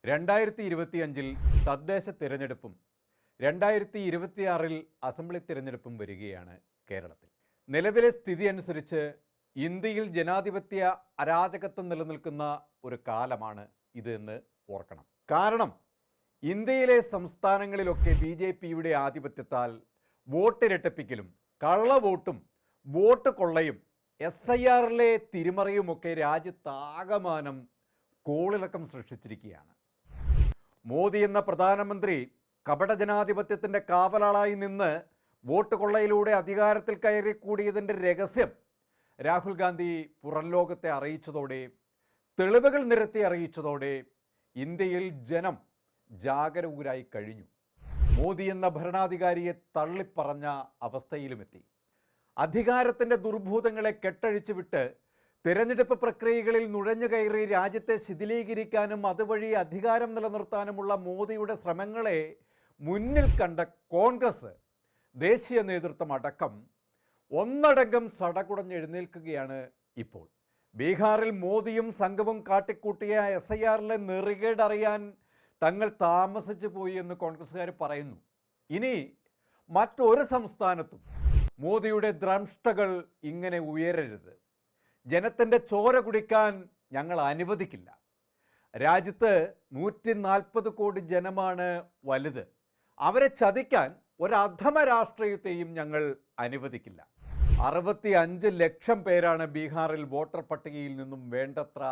2025 തദ്ദേശ തിരഞ്ഞെടുപ്പും 2026 അസംബ്ലി തിരഞ്ഞെടുപ്പും വരികയാണ് കേരളത്തിൽ. നിലവിലെ സ്ഥിതി അനുസരിച്ച് ഇന്ത്യയിൽ ജനാധിപത്യ അരാജകത്വം നിലനിൽക്കുന്ന ഒരു കാലമാണ് ഇത് എന്ന് ഓർക്കണം. കാരണം ഇന്ത്യയിലെ സംസ്ഥാനങ്ങളിലൊക്കെ BJPയുടെ ആധിപത്യത്താൽ വോട്ടിരട്ടിപ്പിക്കലും കള്ളവോട്ടും വോട്ട് കൊള്ളയും SIRലെ തിരിമറിയുമൊക്കെ രാജ്യത്താകമാനം കോളിളക്കം സൃഷ്ടിച്ചിരിക്കുകയാണ്. മോദി എന്ന പ്രധാനമന്ത്രി കപടജനാധിപത്യത്തിൻ്റെ കാവലാളായി നിന്ന് വോട്ട് കൊള്ളയിലൂടെ അധികാരത്തിൽ കയറിക്കൂടിയതിൻ്റെ രഹസ്യം രാഹുൽ ഗാന്ധി പുറം ലോകത്തെ അറിയിച്ചതോടെ, തെളിവുകൾ നിരത്തി അറിയിച്ചതോടെ ഇന്ത്യയിൽ ജനം ജാഗരൂകരായി കഴിഞ്ഞു. മോദി എന്ന ഭരണാധികാരിയെ തള്ളിപ്പറഞ്ഞ അവസ്ഥയിലുമെത്തി. അധികാരത്തിൻ്റെ ദുർഭൂതങ്ങളെ കെട്ടഴിച്ചു വിട്ട് തിരഞ്ഞെടുപ്പ് പ്രക്രിയകളിൽ നുഴഞ്ഞുകയറി രാജ്യത്തെ ശിഥിലീകരിക്കാനും അതുവഴി അധികാരം നിലനിർത്താനുമുള്ള മോദിയുടെ ശ്രമങ്ങളെ മുന്നിൽ കണ്ട കോൺഗ്രസ് ദേശീയ നേതൃത്വം അടക്കം ഒന്നടങ്കം സടകുടഞ്ഞെഴുന്നേൽക്കുകയാണ് ഇപ്പോൾ. ബീഹാറിൽ മോദിയും സംഘവും കാട്ടിക്കൂട്ടിയ SIRലെ നെറികേട് അറിയാൻ തങ്ങൾ താമസിച്ചു പോയി എന്ന് കോൺഗ്രസ്സുകാർ പറയുന്നു. ഇനി മറ്റൊരു സംസ്ഥാനത്തും മോദിയുടെ ദ്രംഷ്ടകൾ ഇങ്ങനെ ഉയരരുത്. ജനത്തിൻ്റെ ചോര കുടിക്കാൻ ഞങ്ങൾ അനുവദിക്കില്ല. രാജ്യത്ത് 140 കോടി ജനമാണ് വലുത്. അവരെ ചതിക്കാൻ ഒരധമ രാഷ്ട്രീയത്തെയും ഞങ്ങൾ അനുവദിക്കില്ല. 65 ലക്ഷം പേരാണ് ബീഹാറിൽ വോട്ടർ പട്ടികയിൽ നിന്നും വേണ്ടത്ര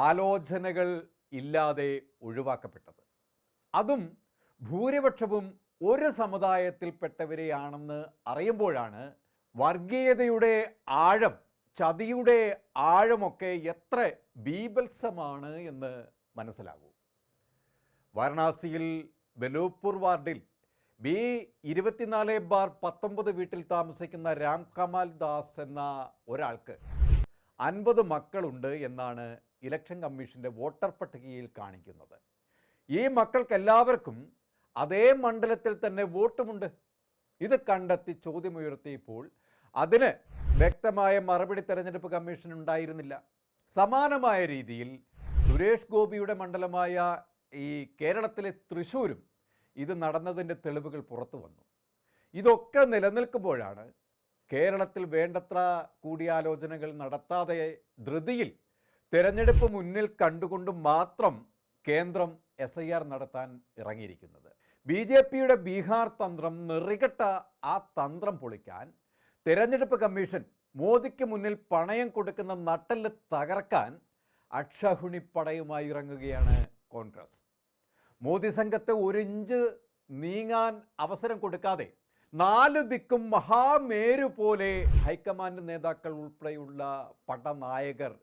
ആലോചനകൾ ഇല്ലാതെ ഒഴിവാക്കപ്പെട്ടത്. അതും ഭൂരിപക്ഷവും ഒരു സമുദായത്തിൽപ്പെട്ടവരെയാണെന്ന് അറിയുമ്പോഴാണ് വർഗീയതയുടെ ആഴം, ചതിയുടെ ആഴമൊക്കെ എത്ര ബീഭത്സമാണ് എന്ന് മനസ്സിലാകൂ. വാരണാസിയിൽ ബലൂപ്പൂർ വാർഡിൽ B24/19 വീട്ടിൽ താമസിക്കുന്ന രാം കമാൽ ദാസ് എന്ന ഒരാൾക്ക് 50 മക്കളുണ്ട് എന്നാണ് ഇലക്ഷൻ കമ്മീഷൻ്റെ വോട്ടർ പട്ടികയിൽ കാണിക്കുന്നത്. ഈ മക്കൾക്കെല്ലാവർക്കും അതേ മണ്ഡലത്തിൽ തന്നെ വോട്ടുമുണ്ട്. ഇത് കണ്ടെത്തി ചോദ്യമുയർത്തിയപ്പോൾ അതിന് വ്യക്തമായ മറുപടി തെരഞ്ഞെടുപ്പ് കമ്മീഷൻ ഉണ്ടായിരുന്നില്ല. സമാനമായ രീതിയിൽ സുരേഷ് ഗോപിയുടെ മണ്ഡലമായ ഈ കേരളത്തിലെ തൃശ്ശൂരും ഇത് നടന്നതിൻ്റെ തെളിവുകൾ പുറത്തു വന്നു. ഇതൊക്കെ നിലനിൽക്കുമ്പോഴാണ് കേരളത്തിൽ വേണ്ടത്ര കൂടിയാലോചനകൾ നടത്താതെ ധൃതിയിൽ തെരഞ്ഞെടുപ്പ് മുന്നിൽ കണ്ടുകൊണ്ട് മാത്രം കേന്ദ്രം SIR നടത്താൻ ഇറങ്ങിയിരിക്കുന്നത്. BJPയുടെ ബീഹാർ തന്ത്രം നെറികെട്ട ആ തന്ത്രം പൊളിക്കാൻ തെരഞ്ഞെടുപ്പ് കമ്മീഷൻ മോദിക്ക് മുന്നിൽ പണയം കൊടുക്കുന്ന നട്ടെല്ല് തകർക്കാൻ അക്ഷഹുണിപ്പടയുമായി ഇറങ്ങുകയാണ് കോൺഗ്രസ്. മോദി സംഘത്തെ ഒരു ഇഞ്ച് നീങ്ങാൻ അവസരം കൊടുക്കാതെ 4 ദിക്കും മഹാമേരു പോലെ ഹൈക്കമാൻഡ് നേതാക്കൾ ഉൾപ്പെടെയുള്ള പടനായകർ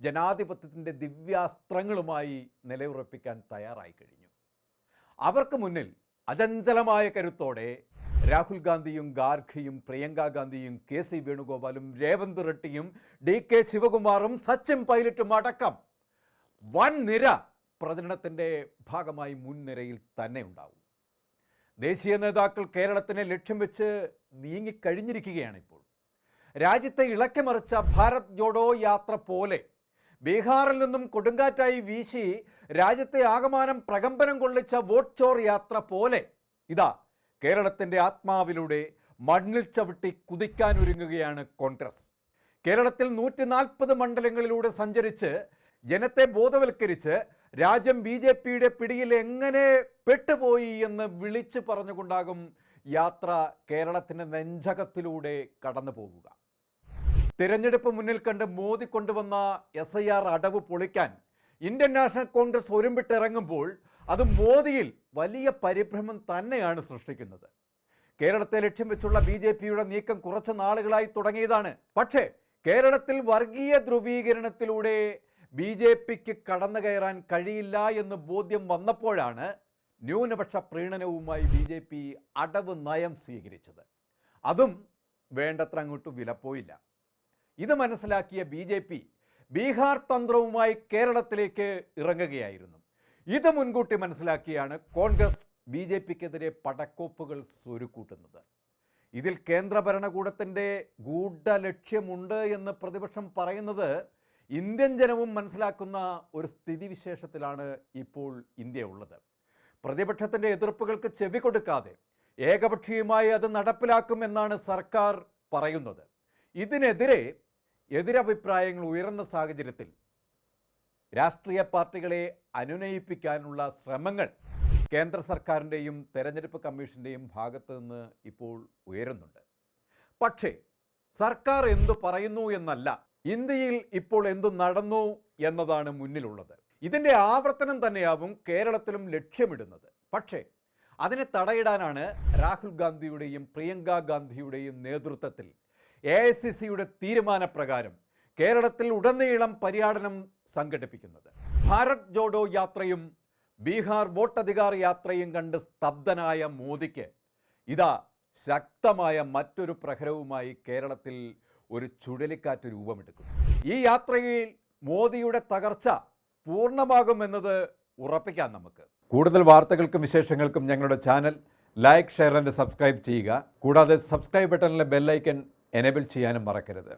ജനാധിപത്യത്തിൻ്റെ ദിവ്യാസ്ത്രങ്ങളുമായി നിലയുറപ്പിക്കാൻ തയ്യാറായി കഴിഞ്ഞു. അവർക്ക് മുന്നിൽ അചഞ്ചലമായ കരുത്തോടെ രാഹുൽ ഗാന്ധിയും ഗാർഖയും പ്രിയങ്ക ഗാന്ധിയും KC വേണുഗോപാലും രേവന്ത് റെഡ്ഡിയും DK ശിവകുമാറും സച്ചിൻ പൈലറ്റും അടക്കം വൻ നിര പ്രചരണത്തിൻ്റെ ഭാഗമായി മുൻനിരയിൽ തന്നെ ഉണ്ടാവും. ദേശീയ നേതാക്കൾ കേരളത്തിനെ ലക്ഷ്യം വെച്ച് നീങ്ങിക്കഴിഞ്ഞിരിക്കുകയാണ്. ഇപ്പോൾ രാജ്യത്തെ ഇളക്കിമറിച്ച ഭാരത് ജോഡോ യാത്ര പോലെ ബീഹാറിൽ നിന്നും കൊടുങ്കാറ്റായി വീശി രാജ്യത്തെ ആകമാനം പ്രകമ്പനം കൊള്ളിച്ച വോട്ട് ചോർ യാത്ര പോലെ ഇതാ കേരളത്തിൻ്റെ ആത്മാവിലൂടെ മണ്ണിൽ ചവിട്ടി കുതിക്കാനൊരുങ്ങുകയാണ് കോൺഗ്രസ്. കേരളത്തിൽ 140 മണ്ഡലങ്ങളിലൂടെ സഞ്ചരിച്ച് ജനത്തെ ബോധവൽക്കരിച്ച് രാജ്യം BJPയുടെ പിടിയിൽ എങ്ങനെ പെട്ടുപോയി എന്ന് വിളിച്ചു പറഞ്ഞുകൊണ്ടാകും യാത്ര കേരളത്തിൻ്റെ നെഞ്ചകത്തിലൂടെ കടന്നു പോകുക. തിരഞ്ഞെടുപ്പ് മുന്നിൽ കണ്ട് മോദി കൊണ്ടുവന്ന SIR അടവ് പൊളിക്കാൻ ഇന്ത്യൻ നാഷണൽ കോൺഗ്രസ് ഒരുമ്പിട്ടിറങ്ങുമ്പോൾ അത് മോദിയിൽ വലിയ പരിഭ്രമം തന്നെയാണ് സൃഷ്ടിക്കുന്നത്. കേരളത്തെ ലക്ഷ്യം വെച്ചുള്ള BJPയുടെ നീക്കം കുറച്ച് നാളുകളായി തുടങ്ങിയതാണ്. പക്ഷേ കേരളത്തിൽ വർഗീയ ധ്രുവീകരണത്തിലൂടെ BJPക്ക് കടന്നു കയറാൻ കഴിയില്ല എന്ന് ബോധ്യം വന്നപ്പോഴാണ് ന്യൂനപക്ഷ പ്രീണനവുമായി BJP അടവ് നയം സ്വീകരിച്ചത്. അതും വേണ്ടത്ര അങ്ങോട്ട് വിലപ്പോയില്ല. ഇത് മനസ്സിലാക്കിയ BJP ബീഹാർ തന്ത്രവുമായി കേരളത്തിലേക്ക് ഇറങ്ങുകയായിരുന്നു. ഇത് മുൻകൂട്ടി മനസ്സിലാക്കിയാണ് കോൺഗ്രസ് BJPക്കെതിരെ പടക്കോപ്പുകൾ സ്വരുക്കൂട്ടുന്നത്. ഇതിൽ കേന്ദ്ര ഭരണകൂടത്തിൻ്റെ ഗൂഢ ലക്ഷ്യമുണ്ട് എന്ന് പ്രതിപക്ഷം പറയുന്നത് ഇന്ത്യൻ ജനവും മനസ്സിലാക്കുന്ന ഒരു സ്ഥിതിവിശേഷത്തിലാണ് ഇപ്പോൾ ഇന്ത്യ ഉള്ളത്. പ്രതിപക്ഷത്തിൻ്റെ എതിർപ്പുകൾക്ക് ചെവി കൊടുക്കാതെ ഏകപക്ഷീയമായി അത് നടപ്പിലാക്കുമെന്നാണ് സർക്കാർ പറയുന്നത്. ഇതിനെതിരെ എതിരഭിപ്രായങ്ങൾ ഉയർന്ന സാഹചര്യത്തിൽ രാഷ്ട്രീയ പാർട്ടികളെ അനുനയിപ്പിക്കാനുള്ള ശ്രമങ്ങൾ കേന്ദ്ര സർക്കാരിൻ്റെയും തെരഞ്ഞെടുപ്പ് കമ്മീഷൻ്റെയും ഭാഗത്ത് നിന്ന് ഇപ്പോൾ ഉയരുന്നുണ്ട്. പക്ഷേ സർക്കാർ എന്തു പറയുന്നു എന്നല്ല, ഇന്ത്യയിൽ ഇപ്പോൾ എന്തു നടന്നു എന്നതാണ് മുന്നിലുള്ളത്. ഇതിൻ്റെ ആവർത്തനം തന്നെയാവും കേരളത്തിലും ലക്ഷ്യമിടുന്നത്. പക്ഷേ അതിനെ തടയിടാനാണ് രാഹുൽ ഗാന്ധിയുടെയും പ്രിയങ്ക ഗാന്ധിയുടെയും നേതൃത്വത്തിൽ AICCയുടെ തീരുമാനപ്രകാരം കേരളത്തിൽ ഉടനീളം പര്യടനം സംഘടിപ്പിക്കുന്നത്. ഭാരത് ജോഡോ യാത്രയും ബീഹാർ വോട്ടധികാർ യാത്രയും കണ്ട് സ്തബ്ധനായ മോദിക്ക് ഇതാ ശക്തമായ മറ്റൊരു പ്രഹരവുമായി കേരളത്തിൽ ഒരു ചുഴലിക്കാറ്റ് രൂപമെടുക്കും. ഈ യാത്രയിൽ മോദിയുടെ തകർച്ച പൂർണ്ണമാകുമെന്നത് ഉറപ്പിക്കാം നമുക്ക്. കൂടുതൽ വാർത്തകൾക്കും വിശേഷങ്ങൾക്കും ഞങ്ങളുടെ channel like, share and subscribe ചെയ്യുക. കൂടാതെ സബ്സ്ക്രൈബ് ബട്ടണിലെ ബെല്ലൈക്കൺ എനേബിൾ ചെയ്യാനും മറക്കരുത്.